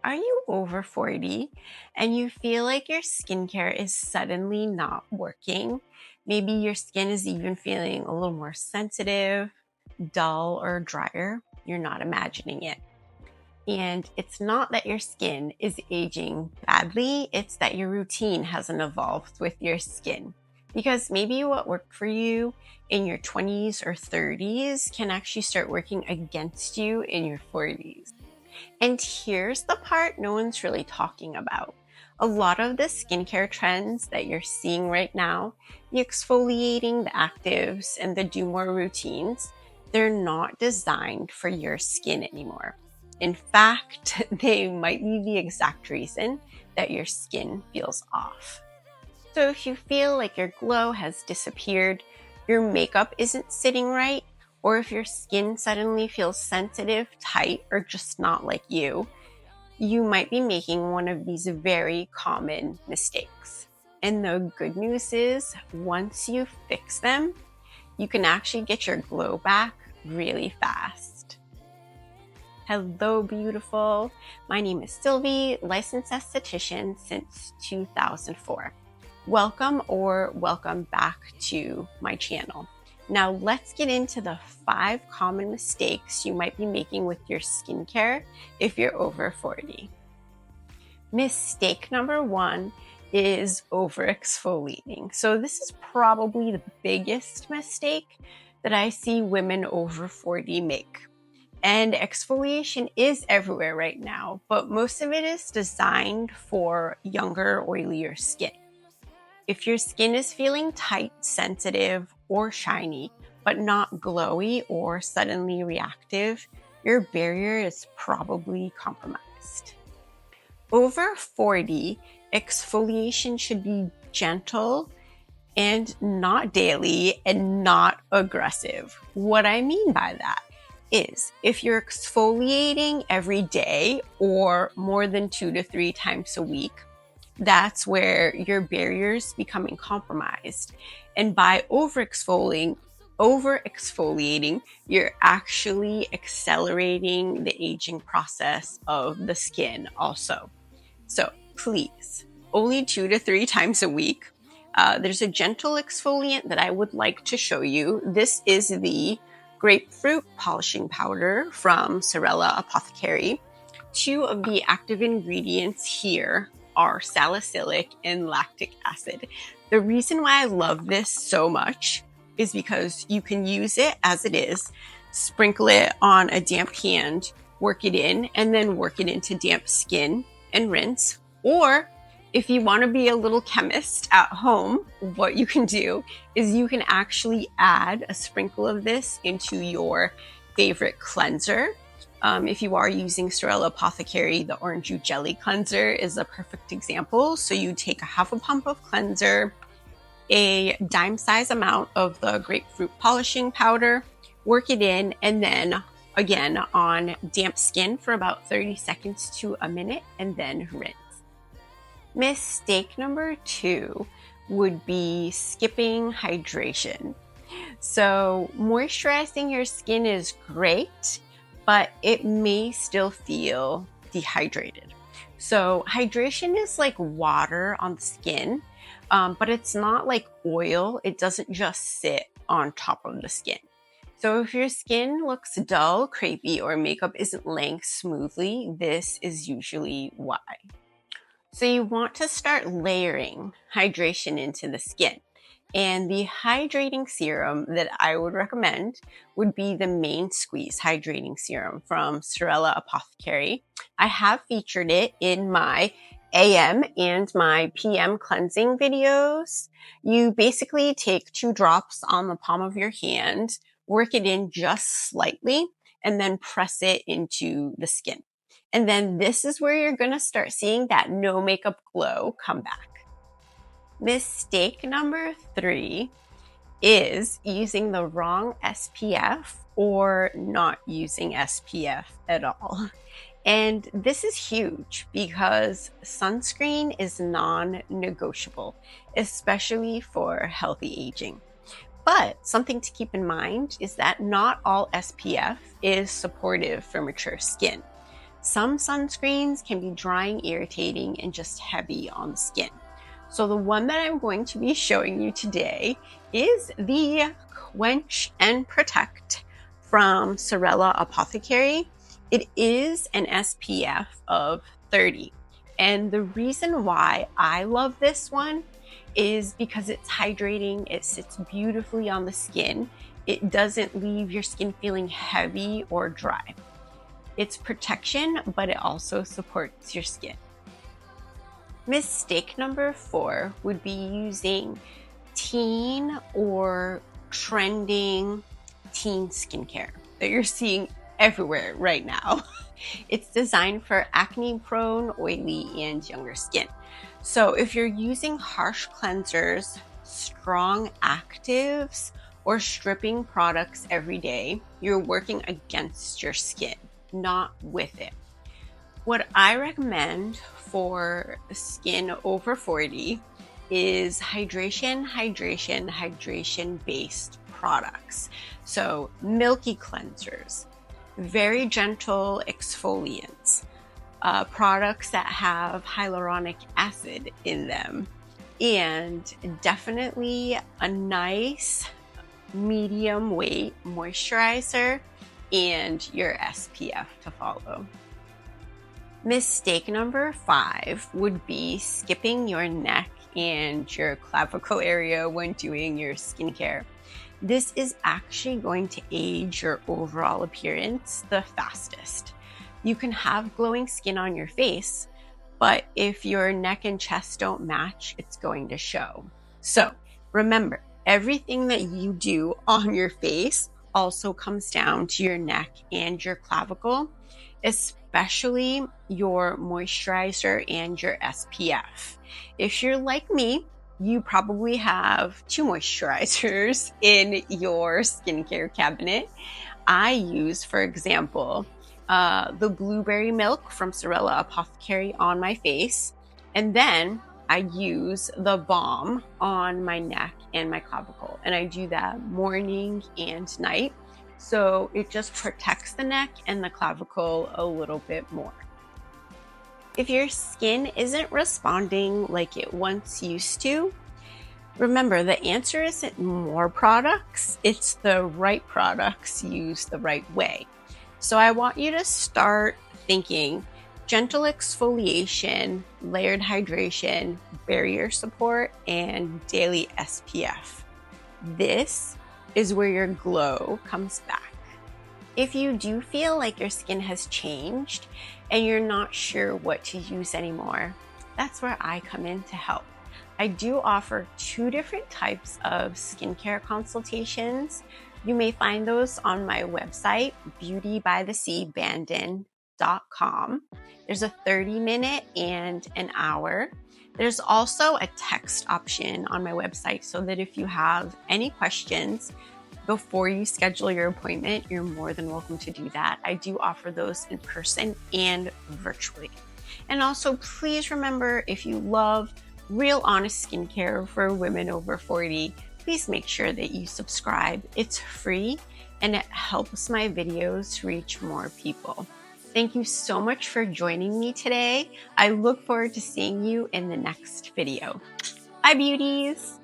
Are you over 40 and you feel like your skincare is suddenly not working? Maybe your skin is even feeling a little more sensitive, dull, or drier. You're not imagining it. And it's not that your skin is aging badly, it's that your routine hasn't evolved with your skin. Because maybe what worked for you in your 20s or 30s can actually start working against you in your 40s. And here's the part no one's really talking about. A lot of the skincare trends that you're seeing right now, the exfoliating, the actives, and the do more routines, they're not designed for your skin anymore. In fact, they might be the exact reason that your skin feels off. So if you feel like your glow has disappeared, your makeup isn't sitting right, or if your skin suddenly feels sensitive, tight, or just not like you might be making one of these very common mistakes. And the good news is, once you fix them, you can actually get your glow back really fast. Hello, beautiful. My name is Sylvie, licensed esthetician since 2004. Welcome back to my channel. Now let's get into the 5 common mistakes you might be making with your skincare if you're over 40. Mistake number 1 is over-exfoliating. So this is probably the biggest mistake that I see women over 40 make. And exfoliation is everywhere right now, but most of it is designed for younger, oilier skin. If your skin is feeling tight, sensitive, or shiny, but not glowy or suddenly reactive, your barrier is probably compromised. Over 40, exfoliation should be gentle and not daily and not aggressive. What I mean by that is if you're exfoliating every day or more than 2 to 3 times a week, that's where your barrier's becoming compromised. And by over-exfoliating, you're actually accelerating the aging process of the skin also. So please, only 2 to 3 times a week. There's a gentle exfoliant that I would like to show you. This is the Grapefruit polishing powder from Sorella Apothecary. 2 of the active ingredients here are salicylic and lactic acid. The reason why I love this so much is because you can use it as it is, sprinkle it on a damp hand, work it in, and then work it into damp skin and rinse. Or if you want to be a little chemist at home, what you can do is you can actually add a sprinkle of this into your favorite cleanser. If you are using Sorella Apothecary, the orange juice jelly cleanser is a perfect example. So you take a half a pump of cleanser, a dime size amount of the grapefruit polishing powder, work it in, and then again on damp skin for about 30 seconds to a minute, and then rinse. Mistake number 2 would be skipping hydration. So moisturizing your skin is great, but it may still feel dehydrated. So hydration is like water on the skin, but it's not like oil. It doesn't just sit on top of the skin. So if your skin looks dull, crepey, or makeup isn't laying smoothly, this is usually why. So you want to start layering hydration into the skin. And the hydrating serum that I would recommend would be the Main Squeeze Hydrating Serum from Sorella Apothecary. I have featured it in my AM and my PM cleansing videos. You basically take 2 drops on the palm of your hand, work it in just slightly, and then press it into the skin. And then this is where you're going to start seeing that no makeup glow come back. Mistake number 3 is using the wrong SPF or not using SPF at all. And this is huge because sunscreen is non-negotiable, especially for healthy aging. But something to keep in mind is that not all SPF is supportive for mature skin. Some sunscreens can be drying, irritating, and just heavy on the skin. So the one that I'm going to be showing you today is the Quench and Protect from Sorella Apothecary. It is an SPF of 30. And the reason why I love this one is because it's hydrating, it sits beautifully on the skin, it doesn't leave your skin feeling heavy or dry. It's protection, but it also supports your skin. Mistake number 4 would be using teen or trending teen skincare that you're seeing everywhere right now. It's designed for acne-prone, oily, and younger skin. So if you're using harsh cleansers, strong actives, or stripping products every day, you're working against your skin, not with it. What I recommend for skin over 40 is hydration based products. So milky cleansers, very gentle exfoliants, products that have hyaluronic acid in them, and definitely a nice medium weight moisturizer and your SPF to follow. Mistake number 5 would be skipping your neck and your clavicle area when doing your skincare. This is actually going to age your overall appearance the fastest. You can have glowing skin on your face, but if your neck and chest don't match, it's going to show. So remember, everything that you do on your face also comes down to your neck and your clavicle, especially your moisturizer and your SPF. If you're like me, you probably have 2 moisturizers in your skincare cabinet. I use, for example, the blueberry milk from Sorella Apothecary on my face, and then I use the balm on my neck and my clavicle, and I do that morning and night. So it just protects the neck and the clavicle a little bit more. If your skin isn't responding like it once used to, remember the answer isn't more products, it's the right products used the right way. So I want you to start thinking gentle exfoliation, layered hydration, barrier support, and daily SPF. This is where your glow comes back. If you do feel like your skin has changed and you're not sure what to use anymore, that's where I come in to help. I do offer 2 different types of skincare consultations. You may find those on my website, beautybytheseabandon.com. There's a 30-minute and an hour. There's also a text option on my website so that if you have any questions before you schedule your appointment, you're more than welcome to do that. I do offer those in person and virtually. And also, please remember, if you love real honest skincare for women over 40, please make sure that you subscribe. It's free and it helps my videos reach more people. Thank you so much for joining me today. I look forward to seeing you in the next video. Bye, beauties!